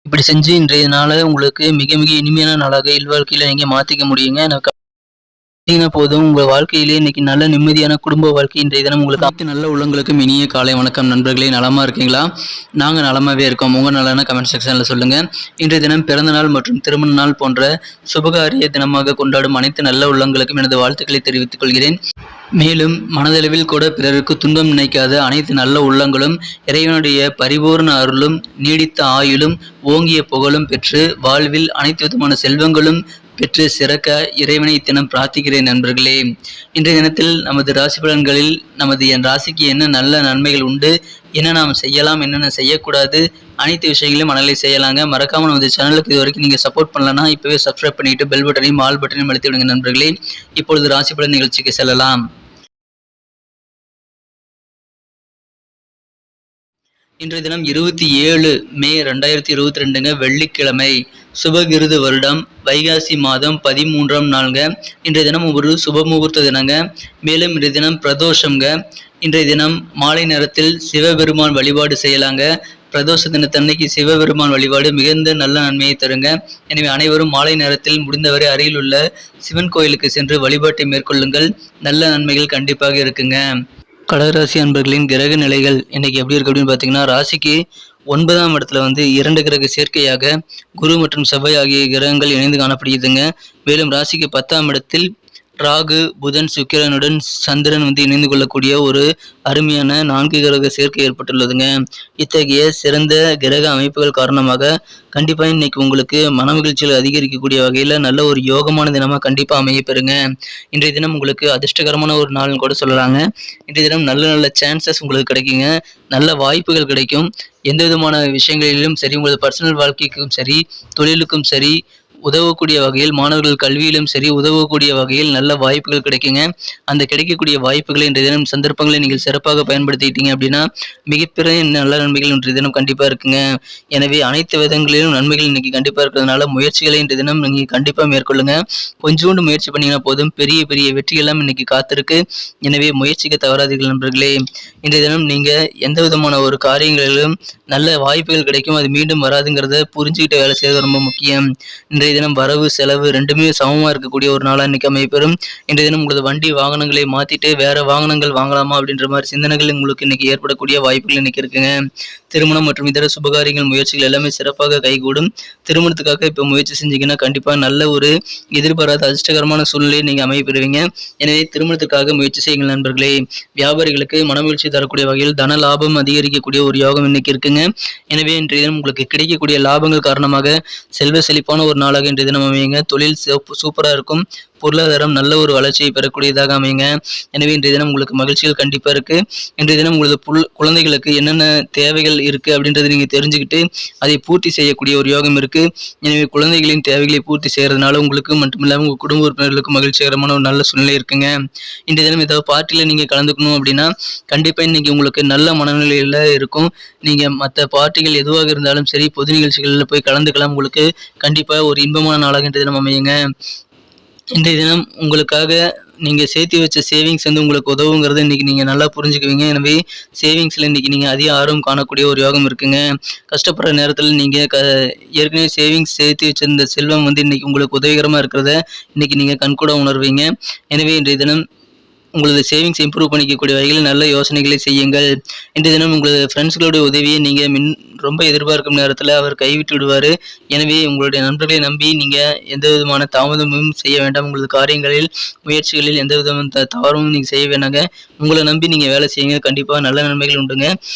இப்படி செஞ்சு இன்றைய நாள உங்களுக்கு மிக மிக இனிமையான நாளாக இல்வாழ்க்கையில நீங்க மாத்திக்க முடியுங்க. பார்த்தீங்கன்னா போதும், உங்க வாழ்க்கையிலே இன்னைக்கு நல்ல நிம்மதியான குடும்ப வாழ்க்கை இன்றைய தினம் உங்களுக்கு அனைத்து நல்ல உள்ளங்களுக்கும் இனிய காலை வணக்கம் நண்பர்களே. நலமா இருக்கீங்களா? நாங்க நலமாவே இருக்கோம். உங்க நலன கமெண்ட் செக்ஷன்ல சொல்லுங்க. இன்றைய தினம் பிறந்த நாள் மற்றும் திருமண நாள் போன்ற சுபகாரிய தினமாக கொண்டாடும் அனைத்து நல்ல உள்ளங்களுக்கும் எனது வாழ்த்துக்களை தெரிவித்துக் கொள்கிறேன். மேலும் மனதளவில் கூட பிறருக்கு துன்பம் நினைக்காத அனைத்து நல்ல உள்ளங்களும் இறைவனுடைய பரிபூர்ண அருளும் நீடித்த ஆயுளும் ஓங்கிய புகழும் பெற்று வாழ்வில் அனைத்து விதமான செல்வங்களும் பெற்று சிறக்க இறைவனை தினம் பிரார்த்திக்கிறேன் நண்பர்களே. இன்றைய தினத்தில் நமது ராசி பலன்களில் என் ராசிக்கு என்ன நல்ல நன்மைகள் உண்டு, என்ன நாம் செய்யலாம், என்னென்ன செய்யக்கூடாது, அனைத்து விஷயங்களையும் மனநிலை செய்யலாங்க. மறக்காம நமது சேனலுக்கு இது வரைக்கும் நீங்க சப்போர்ட் பண்ணலன்னா இப்பவே சப்ஸ்கிரைப் பண்ணிட்டு பெல் பட்டனையும் ஆல் பட்டனையும் அழுத்தி விடுங்க நண்பர்களே. இப்பொழுது ராசி பலன் நிகழ்ச்சிக்கு செல்லலாம். இன்றைய தினம் 27 மே 2022 வெள்ளிக்கிழமை, சுபகிருது வருடம் வைகாசி மாதம் 13ஆம் நாளுங்க. இன்றைய தினம் ஒரு சுபமுகூர்த்த தினங்க. மேலும் இன்றைய தினம் பிரதோஷங்க. இன்றைய தினம் மாலை நேரத்தில் சிவபெருமான் வழிபாடு செய்யலாங்க. பிரதோஷ தினத்தன்னைக்கு சிவபெருமான் வழிபாடு மிகுந்த நல்ல நன்மையை தருங்க. எனவே அனைவரும் மாலை நேரத்தில் முடிந்தவரை அருகில் உள்ள சிவன் கோயிலுக்கு சென்று வழிபாட்டை மேற்கொள்ளுங்கள். நல்ல நன்மைகள் கண்டிப்பாக இருக்குங்க. கடகராசி அன்பர்களின் கிரக நிலைகள் இன்னைக்கு எப்படி இருக்கு அப்படின்னு பார்த்தீங்கன்னா, ராசிக்கு 9ஆம் இடத்துல 2 கிரக சேர்க்கையாக குரு மற்றும் செவ்வாய் ஆகிய கிரகங்கள் இணைந்து காணப்படுகிறதுங்க. மேலும் ராசிக்கு 10ஆம் இடத்தில் ராகு, புதன், சுக்கிரனுடன் சந்திரன் இணைந்து கொள்ளக்கூடிய ஒரு அருமையான 4 கிரக சேர்க்கை ஏற்பட்டுள்ளதுங்க. இத்தகைய சிறந்த கிரக அமைப்புகள் காரணமாக கண்டிப்பா இன்னைக்கு உங்களுக்கு மன மகிழ்ச்சியில் அதிகரிக்கக்கூடிய வகையில நல்ல ஒரு யோகமான தினமா கண்டிப்பா அமைய பெறுங்க. இன்றைய தினம் உங்களுக்கு அதிர்ஷ்டகரமான ஒரு நாள்னு கூட சொல்லலாங்க. இன்றைய தினம் நல்ல நல்ல சான்சஸ் உங்களுக்கு கிடைக்குங்க. நல்ல வாய்ப்புகள் கிடைக்கும். எந்த விதமான விஷயங்களிலும் சரி, உங்களது பர்சனல் வாழ்க்கைக்கும் சரி, தொழிலுக்கும் சரி உதவக்கூடிய வகையில், மாணவர்கள் கல்வியிலும் சரி உதவக்கூடிய வகையில் நல்ல வாய்ப்புகள் கிடைக்குங்க. அந்த கிடைக்கக்கூடிய வாய்ப்புகளை இன்றைய தினம் சந்தர்ப்பங்களை நீங்கள் சிறப்பாக பயன்படுத்திக்கிட்டீங்க அப்படின்னா மிகப்பெரிய நல்ல நன்மைகள் இன்றைய தினம் கண்டிப்பா இருக்குங்க. எனவே அனைத்து விதங்களிலும் நன்மைகள் இன்னைக்கு கண்டிப்பா இருக்கிறதுனால முயற்சிகளை இன்றைய தினம் நீங்க கண்டிப்பா மேற்கொள்ளுங்க. கொஞ்சோண்டு முயற்சி பண்ணீங்கன்னா போதும், பெரிய பெரிய வெற்றியெல்லாம் இன்னைக்கு காத்திருக்கு. எனவே முயற்சிக்க தவறாதீர்கள் நண்பர்களே. இன்றைய தினம் நீங்க எந்த விதமான ஒரு காரியங்களிலும் நல்ல வாய்ப்புகள் கிடைக்கும். அது மீண்டும் வராதுங்கிறத புரிஞ்சுக்கிட்டு வேலை செய்வது ரொம்ப முக்கியம். இன்றைய தினம் வரவு செலவு ரெண்டுமே சமமா இருக்கக்கூடிய ஒரு நாளா இன்னைக்கு அமையப்பெறும். இன்றைய தினம் உங்களது வண்டி வாகனங்களை மாத்திட்டு வேற வாகனங்கள் வாங்கலாமா அப்படின்ற மாதிரி சிந்தனைகள் உங்களுக்கு இன்னைக்கு ஏற்படக்கூடிய வாய்ப்புகள் இன்னைக்கு இருக்குங்க. திருமணம் மற்றும் இதர சுபகாரியங்கள் முயற்சிகள் எல்லாமே சிறப்பாக கைகூடும். திருமணத்துக்காக இப்ப முயற்சி செஞ்சீங்கன்னா கண்டிப்பா நல்ல ஒரு எதிர்பாராத அதிர்ஷ்டகரமான சூழ்நிலையை நீங்க அமைய பெறுவீங்க. எனவே திருமணத்துக்காக முயற்சி செய்யுங்கள் நண்பர்களே. வியாபாரிகளுக்கு மனமகிழ்ச்சி தரக்கூடிய வகையில் தன லாபம் அதிகரிக்கக்கூடிய ஒரு யோகம் இன்னைக்கு இருக்குங்க. எனவே இன்றைய தினம் உங்களுக்கு கிடைக்கக்கூடிய லாபங்கள் காரணமாக செல்வ செழிப்பான ஒரு நாளாக இன்றைய தினம் அமையுங்க. தொழில் சூப்பரா இருக்கும். பொருளாதாரம் நல்ல ஒரு வளர்ச்சியை பெறக்கூடியதாக அமையுங்க. எனவே இன்றைய தினம் உங்களுக்கு மகிழ்ச்சிகள் கண்டிப்பா இருக்கு. இன்றைய தினம் உங்களது குழந்தைகளுக்கு என்னென்ன தேவைகள் இருக்கு அப்படின்றத நீங்க தெரிஞ்சுக்கிட்டு அதை பூர்த்தி செய்யக்கூடிய ஒரு யோகம் இருக்கு. எனவே குழந்தைகளின் தேவைகளை பூர்த்தி செய்யறதுனால உங்களுக்கு மட்டுமில்லாம உங்க குடும்ப உறுப்பினர்களுக்கு மகிழ்ச்சிகரமான ஒரு நல்ல சூழ்நிலை இருக்குங்க. இன்றைய தினம் ஏதாவது பார்ட்டியில நீங்க கலந்துக்கணும் அப்படின்னா கண்டிப்பா இன்னைக்கு உங்களுக்கு நல்ல மனநிலையில இருக்கும். நீங்க மற்ற பார்ட்டிகள் எதுவாக இருந்தாலும் சரி, பொது நிகழ்ச்சிகளில் போய் கலந்துக்கலாம். உங்களுக்கு கண்டிப்பா ஒரு இன்பமான நாளாக இன்றைய தினம் அமையுங்க. இன்றைய தினம் உங்களுக்காக நீங்க சேர்த்து வச்ச சேவிங்ஸ் உங்களுக்கு உதவுங்கிறத இன்னைக்கு நீங்க நல்லா புரிஞ்சுக்குவீங்க. எனவே சேவிங்ஸ்ல இன்னைக்கு நீங்க அதிக ஆர்வம் காணக்கூடிய ஒரு யோகம் இருக்குங்க. கஷ்டப்படுற நேரத்தில் நீங்க ஏற்கனவே சேவிங்ஸ் சேர்த்து வச்சிருந்த செல்வம் இன்னைக்கு உங்களுக்கு உதவிகரமா இருக்கிறத இன்னைக்கு நீங்க கண்கூட உணர்வீங்க. எனவே இன்றைய தினம் உங்களது சேவிங்ஸ் இம்ப்ரூவ் பண்ணிக்கக்கூடிய வகையில் நல்ல யோசனைகளை செய்யுங்கள். இன்றைய தினம் உங்களது ஃப்ரெண்ட்ஸ்களுடைய உதவியை நீங்க ரொம்ப எதிர்பார்க்கும் நேரத்தில் அவர் கைவிட்டு விடுவார். எனவே உங்களுடைய நண்பர்களை நம்பி நீங்க எந்த விதமான தாமதமும் செய்ய வேண்டாம். உங்களது காரியங்களில் முயற்சிகளில் எந்த விதமான தவறும் நீங்க செய்ய வேண்டாங்க. உங்களை நம்பி நீங்க வேலை செய்யுங்க. கண்டிப்பாக நல்ல நன்மைகள் உண்டுங்க.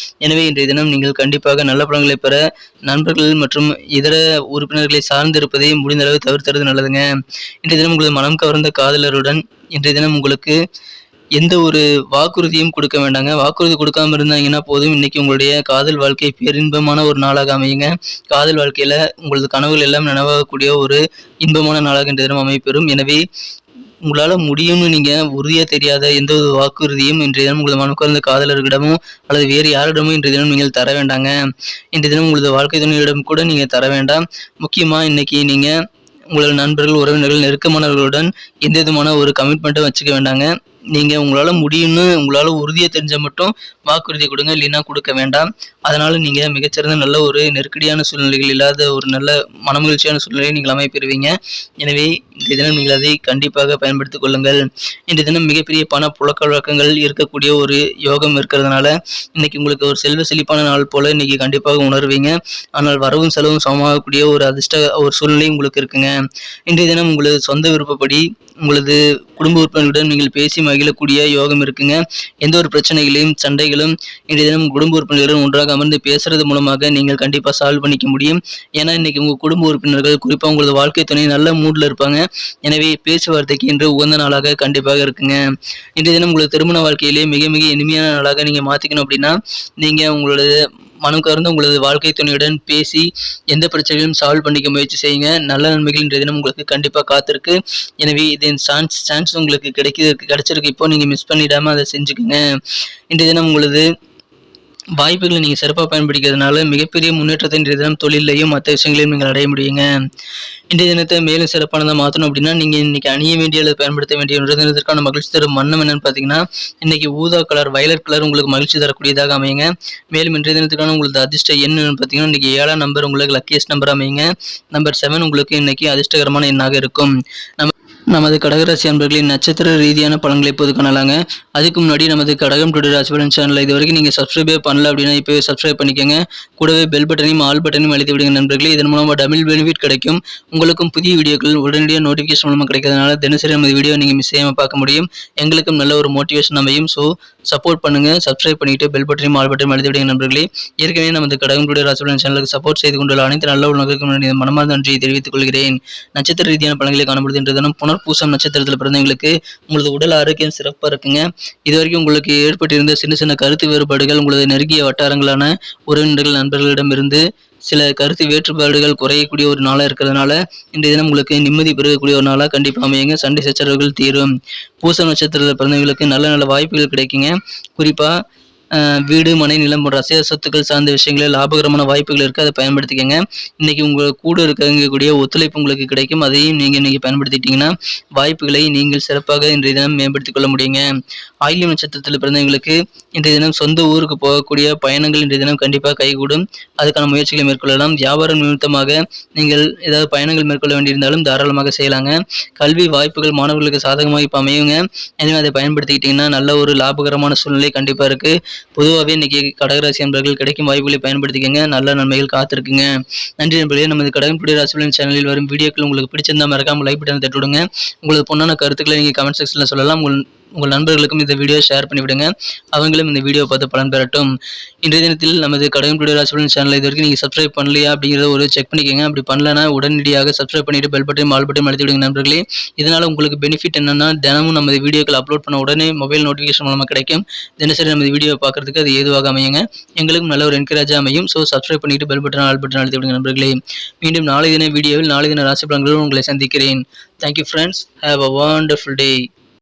எனவே இன்றைய தினம் நீங்கள் கண்டிப்பாக நல்ல பலன்களை பெற நண்பர்கள் மற்றும் இதர உறுப்பினர்களை சார்ந்திருப்பதை முடிந்த அளவு தவிர்த்துறது நல்லதுங்க. இன்றைய தினம் உங்களது மனம் கவர்ந்த காதலருடன் இன்றைய தினம் உங்களுக்கு எந்த ஒரு வாக்குறுதியும் கொடுக்க வேண்டாங்க. வாக்குறுதி கொடுக்காம இருந்தாங்கன்னா போதும், இன்னைக்கு உங்களுடைய காதல் வாழ்க்கை பேரின்பமான ஒரு நாளாக அமையுங்க. காதல் வாழ்க்கையில உங்களது கனவுகள் எல்லாம் நனவாகக்கூடிய ஒரு இன்பமான நாளாக இன்றைய தினம் அமைப்பெறும். எனவே உங்களால முடியும்னு நீங்க உறுதியா தெரியாத எந்த ஒரு வாக்குறுதியும் இன்றைய தினம் உங்களது மனக்கவர்ந்த காதலர்களிடமோ அல்லது வேறு யாரிடமோ இன்றைய தினம் நீங்கள் தர வேண்டாங்க. இன்றைய தினம் உங்களது வாழ்க்கை துணையிடம் கூட நீங்க தர வேண்டாம். முக்கியமா இன்னைக்கு நீங்க உங்களது நண்பர்கள், உறவினர்கள், நெருக்கமானவர்களுடன் எந்த விதமான ஒரு கமிட்மெண்ட்டும் வச்சுக்க வேண்டாங்க. நீங்கள் உங்களால் முடியும்னு உங்களால் உறுதியாக தெரிஞ்சால் மட்டும் வாக்குறுதி கொடுங்க, இல்லைன்னா கொடுக்க வேண்டாம். அதனால் நீங்கள் மிகச்சிறந்த நல்ல ஒரு நெருக்கடியான சூழ்நிலைகள் இல்லாத ஒரு நல்ல மனமகிழ்ச்சியான சூழ்நிலையை நீங்கள் அமைப்பெறுவீங்க. எனவே இன்றைய தினம் நீங்கள் அதை கண்டிப்பாக பயன்படுத்திக் கொள்ளுங்கள். இன்றைய தினம் மிகப்பெரிய பண புழக்க வழக்கங்கள் இருக்கக்கூடிய ஒரு யோகம் இருக்கிறதுனால இன்னைக்கு உங்களுக்கு ஒரு செல்வ செழிப்பான நாள் போல இன்னைக்கு கண்டிப்பாக உணர்வீங்க. ஆனால் வரவும் செலவும் சமமாகக்கூடிய ஒரு ஒரு சூழ்நிலை உங்களுக்கு இருக்குங்க. இன்றைய தினம் உங்களது சொந்த விருப்பப்படி உங்களது குடும்ப உறுப்பினர்களுடன் நீங்கள் பேசி மகிழக்கூடிய யோகம் இருக்குங்க. எந்த ஒரு பிரச்சனைகளையும் சண்டைகளும் இன்றைய தினம் குடும்ப உறுப்பினர்களுடன் ஒன்றாக அமர்ந்து பேசுறது மூலமாக நீங்கள் கண்டிப்பாக சால்வ் பண்ணிக்க முடியும். ஏன்னா இன்னைக்கு உங்கள் குடும்ப உறுப்பினர்கள் குறிப்பாக உங்களது வாழ்க்கை துணை நல்ல மூட்ல இருப்பாங்க. எனவே பேச்சுவார்த்தைக்கு இன்று உகந்த நாளாக கண்டிப்பாக இருக்குங்க. இன்றைய தினம் உங்களது திருமண வாழ்க்கையிலே மிக மிக இனிமையான நாளாக நீங்கள் மாற்றிக்கணும் அப்படின்னா நீங்கள் உங்களோட மனம் கலந்து உங்களது வாழ்க்கை துணையுடன் பேசி எந்த பிரச்சனையும் சால்வ் பண்ணிக்க முயற்சி செய்யுங்க. நல்ல நன்மைகள் இன்றைய தினம் உங்களுக்கு கண்டிப்பாக காத்திருக்கு. எனவே இதன் சான்ஸ் உங்களுக்கு கிடைச்சிருக்கு. இப்போ நீங்கள் மிஸ் பண்ணிடாமல் அதை செஞ்சுக்கோங்க. இன்றைய தினம் உங்களது வாய்ப்புகளை நீங்கள் சிறப்பாக பயன்படுத்திக்கிறதுனால மிகப்பெரிய முன்னேற்றத்தை இன்றைய தினம் தொழிலையும் மற்ற விஷயங்களையும் நீங்கள் அடைய முடியுங்க. இன்றைய தினத்தை மேலும் சிறப்பானதாக மாற்றணும் அப்படின்னா நீங்கள் இன்னைக்கு அணிய வேண்டிய அல்லது பயன்படுத்த வேண்டிய இன்றைய தினத்திற்கான மகிழ்ச்சி தரும் வண்ணம் என்னன்னு பார்த்தீங்கன்னா இன்னைக்கு ஊதா கலர், வயலட் கலர் உங்களுக்கு மகிழ்ச்சி தரக்கூடியதாக அமையுங்க. மேலும் இன்றைய தினத்துக்கான உங்களுக்கு அதிர்ஷ்ட எண் பார்த்தீங்கன்னா இன்னைக்கு 7ஆம் நம்பர் உங்களுக்கு லக்கியஸ்ட் நம்பர் அமையுங்க. நம்பர் 7 உங்களுக்கு இன்னைக்கு அதிர்ஷ்டகரமான எண்ணாக இருக்கும். நமது கடகராசி அன்பர்களின் நட்சத்திர ரீதியான பலன்களை இப்போது காணலாங்க. அதுக்கு முன்னாடி நமது கடகம் டுடே ராசி பலன் சேனலை இது வரைக்கும் நீங்கள் சப்ஸ்கிரைபே பண்ணல அப்படின்னா இப்போவே சப்ஸ்கிரைப் பண்ணிக்கோங்க. கூடவே பெல் பட்டனையும் ஆல் பட்டனையும் அழுத்தி விடுங்க நண்பர்களே. இதன் மூலமாக டபுள் பெனிஃபிட் கிடைக்கும். உங்களுக்கும் புதிய வீடியோக்கள் உடனடியாக நோட்டிஃபிகேஷன் மூலமாக கிடைக்கிறதுனால தினசரி நமது வீடியோ நீங்கள் மிஸ் செய்யாமல் பார்க்க முடியும். எங்களுக்கும் நல்ல ஒரு மோட்டிவேஷன் அமையும். ஸோ சப்போர்ட் பண்ணுங்கள், சப்ஸ்கிரைப் பண்ணிவிட்டு பெல் பட்டனையும் ஆல் பட்டனையும் அழுத்தி விடுங்க நண்பர்களே. ஏற்கனவே நமது கடகம் டுடே ராசி பலன் சேனலுக்கு சப்போர்ட் செய்து கொண்டுள்ள அனைத்து நல்ல உலகங்களுக்கும் மனமார்ந்த நன்றியை தெரிவித்துக் கொள்கிறேன். நட்சத்திர ரீதியான பலன்களை காணப்படுது இன்று தினம் புனர்பூசம் நட்சத்திரத்தில் பிறந்தவங்களுக்கு உங்களது உடல் ஆரோக்கியம் சிறப்பாக இருக்குங்க. இதுவரைக்கும் உங்களுக்கு ஏற்பட்டிருந்த சின்ன சின்ன கருத்து வேறுபாடுகள் உங்களது நெருங்கிய வட்டாரங்களான உறவினர்கள் நண்பர்களிடமிருந்து சில கருத்து வேறுபாடுகள் குறையக்கூடிய ஒரு நாளாக இருக்கிறதுனால இன்றைய தினம் உங்களுக்கு நிம்மதி பெறக்கூடிய ஒரு நாளாக கண்டிப்பாக அமையுங்க. சண்டை சச்சரவுகள் தீரும். பூசம் நட்சத்திரத்தில் பிறந்தவங்களுக்கு நல்ல நல்ல வாய்ப்புகள் கிடைக்குங்க. குறிப்பாக வீடு, மனை, நிலம் போன்ற அசைய சொத்துக்கள் சார்ந்த விஷயங்களில் லாபகரமான வாய்ப்புகள் இருக்குது. அதை பயன்படுத்திக்கங்க. இன்னைக்கு உங்கள் கூட இருக்கக்கூடிய ஒத்துழைப்பு உங்களுக்கு கிடைக்கும். அதையும் நீங்கள் இன்னைக்கு பயன்படுத்திட்டீங்கன்னா வாய்ப்புகளை நீங்கள் சிறப்பாக இன்றைய தினம் மேம்படுத்திக் கொள்ள முடியுங்க. ஆயில்யம் நட்சத்திரத்தில் பிறந்தவங்களுக்கு இன்றைய தினம் சொந்த ஊருக்கு போகக்கூடிய பயணங்கள் இன்றைய தினம் கண்டிப்பாக கைகூடும். அதுக்கான முயற்சிகளை மேற்கொள்ளலாம். வியாபாரம் நிமித்தமாக நீங்கள் ஏதாவது பயணங்கள் மேற்கொள்ள வேண்டியிருந்தாலும் தாராளமாக செய்யலாங்க. கல்வி வாய்ப்புகள் மாணவர்களுக்கு சாதகமாக இப்போ அமையுங்க. எனவே அதை பயன்படுத்திக்கிட்டிங்கன்னா நல்ல ஒரு லாபகரமான சூழ்நிலை கண்டிப்பாக இருக்குது. பொதுவாகவே இன்னைக்கு கடகராசி நண்பர்கள் கிடைக்கும் வாய்ப்புகளை பயன்படுத்திக்கங்க. நல்ல நன்மைகள் காத்திருக்குங்க. நன்றி நண்பர்களே. நமது கடகம் டுடே ராசி பலன் சேனலில் வரும் வீடியோக்கள் உங்களுக்கு பிடிச்சிருந்தா மறக்காம லைக் பட்டனை தட்டி விடுங்க. உங்களது பொண்ணான கருத்துக்களை நீங்கள் கமெண்ட் செக்ஷனில் சொல்லலாம். உங்கள் நண்பர்களுக்கும் இந்த வீடியோ ஷேர் பண்ணிவிடுங்க. அவங்களும் இந்த வீடியோ பார்த்து பலன் பெறட்டும். இன்றைய தினத்தில் நமது கடகம் டுடே ராசி பலன் சேனலை இது வரைக்கும் நீங்கள் சப்ஸ்கிரைப் பண்ணலையா அப்படிங்கிறத ஒரு செக் பண்ணிக்கோங்க. அப்படி பண்ணலன்னா உடனடியாக சப்ஸ்கிரைப் பண்ணிட்டு பெல் பட்டன் ஆல் பட்டன் அழுத்தி விடுங்க நண்பர்களே. இதனால் உங்களுக்கு பெனிஃபிட் என்னன்னா தினமும் நமது வீடியோக்கள் அப்லோட் பண்ண உடனே மொபைல் நோட்டிஃபிகேஷன் மூலமாக கிடைக்கும். தினசரி நமது வீடியோ பார்க்கறதுக்கு அது ஏதுவாக அமையுங்க. எங்களுக்கும் நல்ல ஒரு என்கரேஜாக அமையும். ஸோ சப்ஸ்கிரைப் பண்ணிட்டு பெல் பட்டன் ஆல் பட்டன் அழுத்தி விடுங்க நண்பர்களே. மீண்டும் நாளை தின வீடியோவில் நாளை தின ராசி பலன்களும் உங்களை சந்திக்கிறேன். Thank you friends. Have a wonderful day.